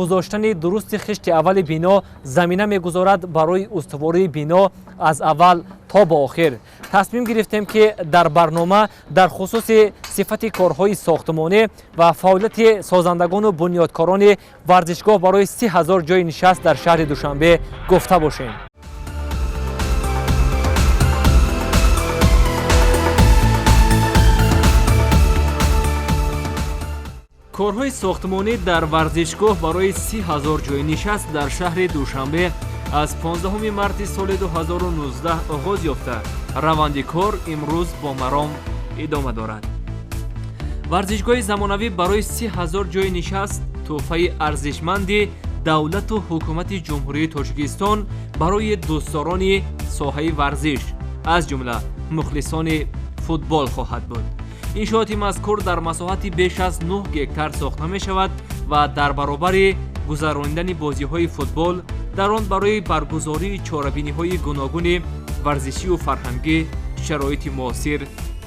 گذاشتن درست خشت اول بنا زمینه میگذارد برای استواری بنا از اول تا به آخر. تصمیم گرفتیم که در برنامه در خصوص صفت کارهای ساختمانی و فعالیت سازندگان و بنیادکاران ورزشگاه برای 30,000 جای نشست در شهر دوشنبه گفته باشیم. کارهای ساختمانی در ورزشگاه برای 30,000 جای نشست در شهر دوشنبه از 15 مارس سال 2019 آغاز یافته. روند کار امروز با مرام ادامه دارد. ورزشگاه زمانوی برای 30,000 جای نشست تحفه ارزشمند دولت و حکومت جمهوری تاجیکستان برای دوستداران ساحه ورزش از جمله مخلصان فوتبال خواهد بود. انشاءات مذکور در مساحت بیش از 9 گکتار ساخته می شود و در برابر گذراندن بازی های فوتبال در آن برای برگزاری چاره‌بینی‌های گوناگون ورزشی و فرهنگی شرایط معاصر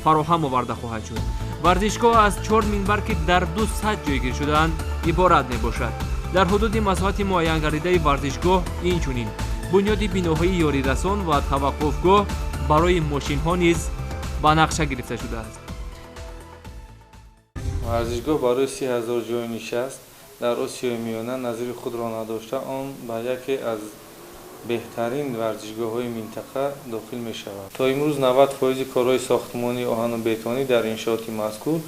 فراهم آورده خواهد شد. ورزشگاه از 4 منبر که در 200 جایگیر شده‌اند عبارت می باشد. در حدود مساحت معین گردیده ورزشگاه اینچنین بنیاد بناهای یاری رسان و توقفگاه برای ماشین‌ها نیز به نقشه گرفته شده است. ورزشگاه برای 30,000 جای نشست در آسیای میانه نظیر خود را نداشته آن به یکی از بهترین ورزشگاه‌های منطقه داخل می شود. تا امروز 90% کارهای ساختمانی آهن و بتونی در انشاءات مذکور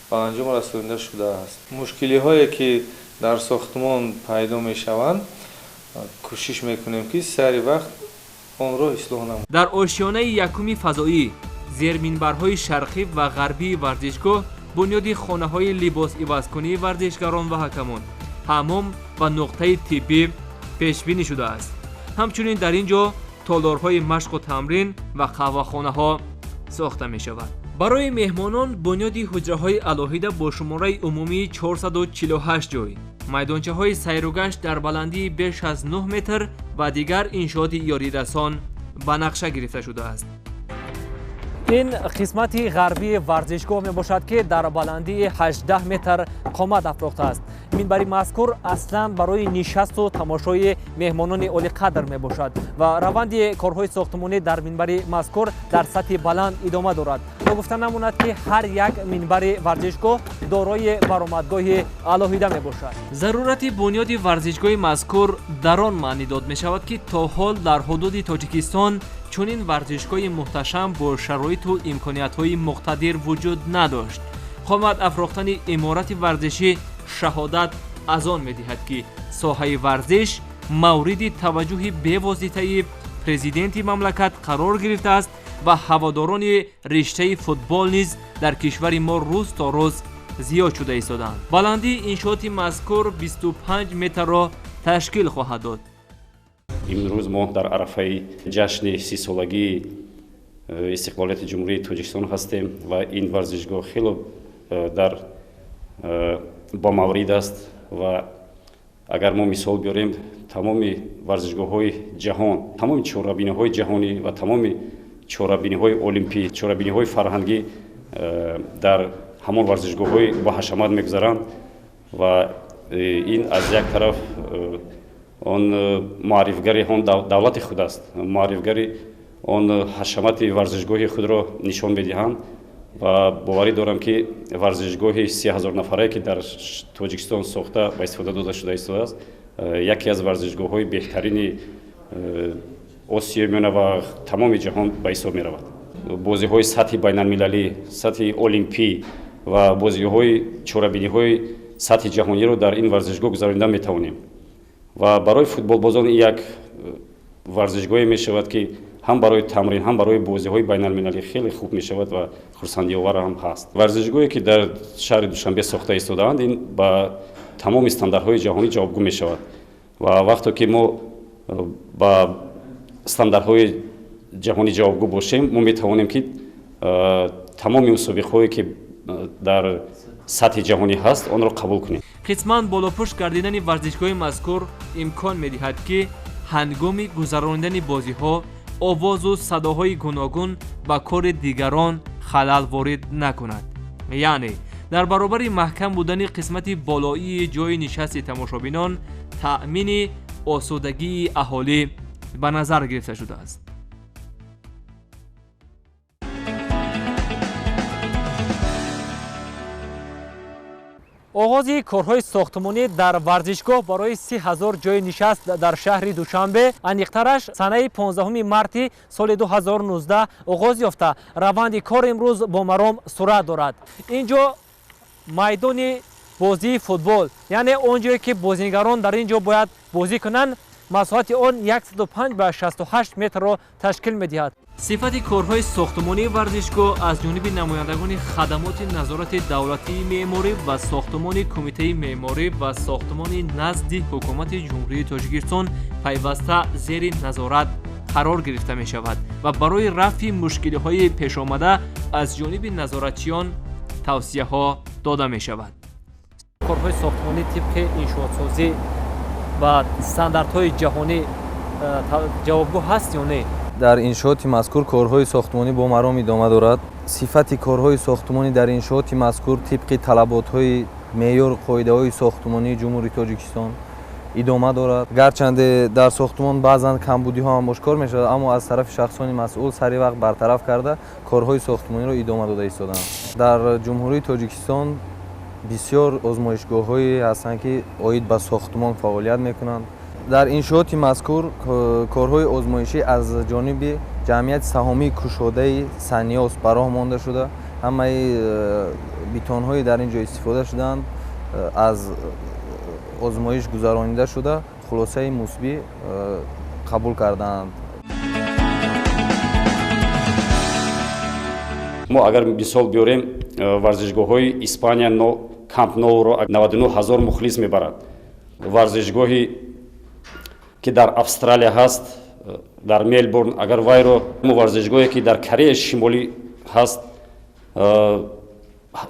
به انجام رسانیده شده است. مشکلی‌هایی که در ساختمان پیدا می شوند کوشش میکنیم که سری وقت آن را اصلاح نماییم. در آشیانه یکم فضایی زیر منبرهای شرقی و غربی ورزشگاه بنیاد خانه‌های لباس عوض‌کنی ورزشگران و حکمان، حمام و نقطه طبی پیش بینی شده است. همچنین در اینجا تالارهای مشق و تمرین و قهوه‌خانه‌ها ساخته می شود. برای مهمانان بنیاد حجره‌های علاهیده با شماره عمومی 448 جای، میدانچه‌های سیر و گشت در بلندی بیش از 9 متر و دیگر انشاءات یاری رسان به نقشه گرفته شده است. این قسمت غربی ورزشگاه می باشد که در بلندی 18 متر قامت افراخته است. منبر مذکور اصلا برای نشست و تماشای مهمانان عالی قدر می باشد و روند کارهای ساختمانی در منبر مذکور در سطح بلند ادامه دارد. با گفتن نماند که هر یک منبر ورزشگاه دارای برآمدگاه علاهیده می باشد. ضرورت بنیاد ورزشگاه مذکور در آن معنی داد می شود که تا حال در حدود تاجیکستان چنین ورزشگاه محتشم با شرایط و امکانیت‌های مقتدر وجود نداشت. قامت افراختن عمارت ورزشی شهادت از آن می‌دهد که ساحه ورزش مورد توجه بواسطه پرزیدنت مملکت قرار گرفته است و هواداران رشته فوتبال نیز در کشور ما روز تا روز زیاد شده ایستادند. بلندی انشاءات مذکور 25 متر را تشکیل خواهد داد. امروز ما در عرفه جشن 30 سالگی استقلالیت جمهوری تاجیکستان هستیم و این ورزشگاه خیلی در با مورد است و اگر ما مثال بیاریم تمام ورزشگاه‌های جهان، تمام چهاره‌بینی‌های جهانی و تمام چهاره‌بینی‌های المپی، چهاره‌بینی‌های فرهنگی در همان ورزشگاه‌های با حشمت می‌گذرند و این از یک طرف آن معرفگری آن دولت خود است، معرفگری آن حشمت ورزشگاه خود را نشان می‌دهند و باوری دارم که ورزشگاه 30,000 نفره که در تاجیکستان ساخته و استفاده داده شده است یکی از ورزشگاه‌های بهترین آسیا میانه و تمام جهان به حساب می‌رود. بازی‌های سطح بین‌المللی، سطح المپی و بازی‌های چهاره‌بینی‌های سطح جهانی را در این ورزشگاه گذرانده می‌توانیم و برای فوتبال بازان یک ورزشگاهی می‌شود که هم برای تمرین هم برای بازی‌های بین‌المللی خیلی خوب می‌شود و خرسندی‌آور هم هست. ورزشگاهی که در شهر دوشنبه ساخته ایستاده‌اند این با تمام استانداردهای جهانی جوابگو می‌شود و وقتی که ما با استانداردهای جهانی جوابگو باشیم ما می‌توانیم که تمام مسابقه‌هایی که در سطح جهانی هست آن را قبول کنیم. قسماً بالاپشت گردیدن ورزشگاه مذکور امکان می‌دهد که هنگام گذراندن بازی‌ها آواز و صداهای گوناگون با کار دیگران خلل وارد نکند. یعنی дар баробари маҳкам будани қисмати болоии ҷои нишасти тамошобинон таъмини осудагии аҳолӣ ба назар гирифта шудааст. оғози корҳои сохтмонӣ дар варзишгоҳ барои 30,000 ҷои нишаст дар шаҳри Душанбе аниқтараш санаи 15 марти соли 2019 оғоз ёфта раванди кор имрӯз бо маром сурат дорад. ин ҷо майдони бозии футбол, яъне он ҷое ки бозигарон дар ин ҷо бояд бозӣ кунанд, масоҳати он 105 ба 68 метрро ташкил медиҳад. сифати корҳои сохтмонии варзишгоҳ аз ҷониби намояндагони хадамоти назорати давлатии меъморӣ ва сохтмони кумитаи меъморӣ ва сохтмони назди ҳукумати ҷумҳурии Тоҷикистон пайваста зери назорат қарор гирифта мешавад ва барои рафъи мушкилиҳои пешомада аз ҷониби назоратчиён тавсияҳо дода мешавад. корҳои сохтмонӣ тибқи иншоотсозӣ ва стандартҳои ҷаҳонӣ ҷавобгӯ ҳаст ё не? дар иншооти мазкур корҳои сохтмонӣ бо маром идома дорад. сифати корҳои сохтмонӣ дар иншооти мазкур тибқи талаботҳои меъёр қоидаҳои сохтмонии ҷумҳурии Тоҷикистон идома дорад. гарчанде дар сохтмон баъзан камбудиҳо ҳам ошкор мешавад, аммо аз тарафи шахсони масъул сари вақт бартараф карда корҳои сохтмониро идома дода истоданд. дар ҷумҳурии Тоҷикистон бисёр озмоишгоҳҳое ҳастанд ки оид ба сохтмон фаъолият мекунанд. дар иншооти мазкур корҳои озмоишӣ аз ҷониби ҷамъияти саҳомии кушодаи санёс ба роҳ монда шуда, ҳамаи битонҳои дар ин ҷо истифода шудаанд аз озмоиш гузаронида шуда хулосаи мусбӣ қабул кардаанд. мо агар мисол биёрем, варзишгоҳҳои Испания Камп Ноуро 99,000 мухлис мебарад. варзишгоҳи ки дар Австралия ҳаст, дар Мелбурн, агар вайро варзишгоҳе ки дар Кореяи Шимолӣ ҳаст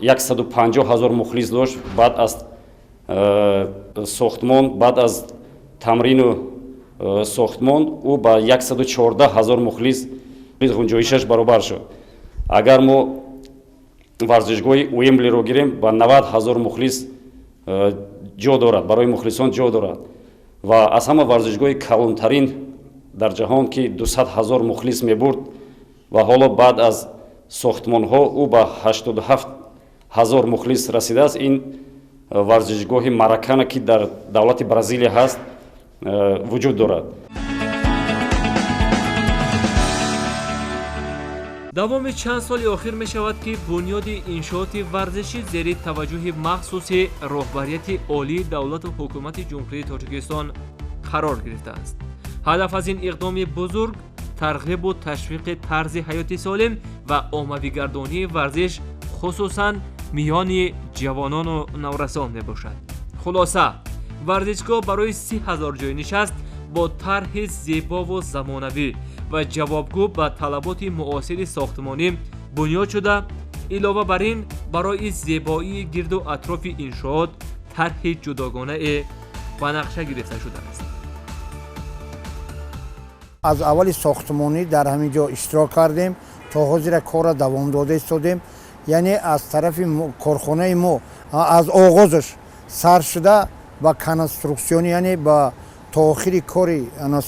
150,000 мухлис дошт. баъд аз сохтмон, баъд аз тамрину сохтмон ӯ ба 114,000 мухлис ғунҷоишаш баробар шуд. агар мо варзишгоҳи Уэмблиро гирем ба 90,000 мухлис ҷо дорад, барои мухлисон ҷо дорад ва аз ҳама варзишгоҳи калонтарин дар ҷаҳон ки 200,000 мухлис мебурд ва ҳоло баъд аз сохтмонҳо ӯ ба 87,000 мухлис расидааст. ин варзишгоҳи Маракана ки дар давлати Бразилия ҳаст вуҷуд дорад. давоми чанд соли охир мешавад ки бунёди иншооти варзишӣ зери таваҷҷӯҳи махсуси роҳбарияти олии давлату ҳукумати ҷумҳурии Тоҷикистон қарор гирифтааст. ҳадаф аз ин иқдоми бузург тарғибу ташвиқи тарзи ҳаёти солим ва оммавигардонии варзиш хусусан миёни ҷавонону наврасон мебошад. хулоса, варзишгоҳ барои 30,000 ҷои нишаст бо тарҳи зебову замонавӣ ва ҷавобгӯ ба талаботи муосири сохтмонӣ бунёд шуда, илова бар ин барои зебоии гирду атрофи иншоот тарҳи ҷудогонае ба нақша гирифта шудааст. аз аввали сохтмонӣ дар ҳамин ҷо иштирок кардем, то ҳозира корро давом дода истодем. яъне аз тарафи корхонаи мо аз оғозаш сар шуда ба конструксиони, яъне ба то охири кори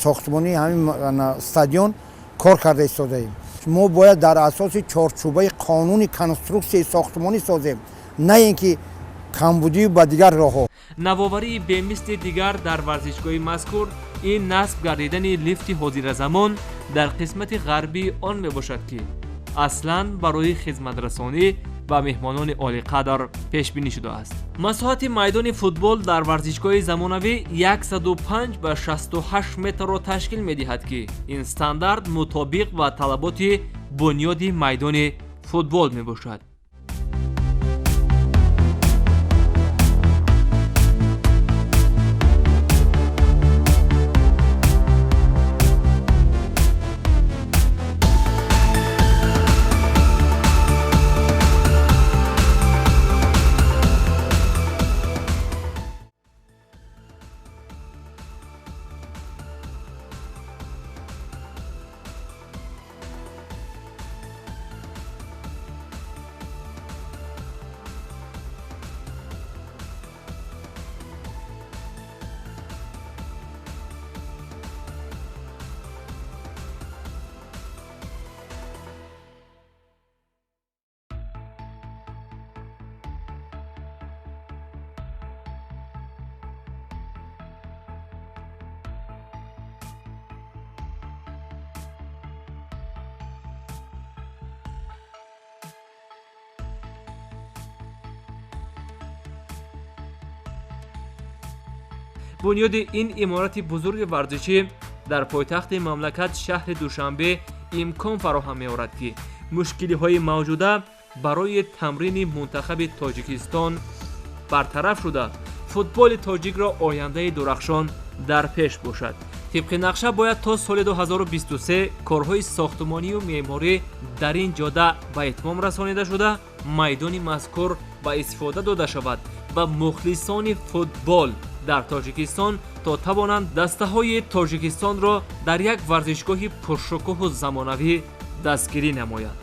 сохтмонӣ ҳамин стадион кор карда истодаем. мо бояд дар асоси чорчӯбаи қонуни конструксияи сохтмонӣ созем, на ин ки камбудию ба дигар роҳҳо. навоварии бемисли дигар дар варзишгоҳи мазкур ин насб гардидани лифти ҳозиразамон дар қисмати ғарбии он мебошад ки аслан барои хизматрасонӣ ба меҳмонони олиқадр пешбинӣ шудааст. масоҳати майдони футбол дар варзишгоҳи замонавӣ 105 ба 68 метрро ташкил медиҳад ки ин стандарт мутобиқ ба талаботи бунёди майдони футбол мебошад. بنیاد این عمارت بزرگ ورزشی در پایتخت مملکت شهر دوشنبه امکان فراهم می‌آورد که مشکل‌های موجوده برای تمرین منتخب تاجیکستان برطرف شده فوتبال تاجیک را آینده درخشان در پیش باشد. طبق نقشه باید تا سال 2023 کارهای ساختمانی و معماری در این جاده به اتمام رسانیده شده، میدان مذکور به استفاده داده شود و مخلصان فوتبال در تاجیکستان تا توانند دسته‌های تاجیکستان را در یک ورزشگاه پرشکوه و زمانوی دستگیری نمایند.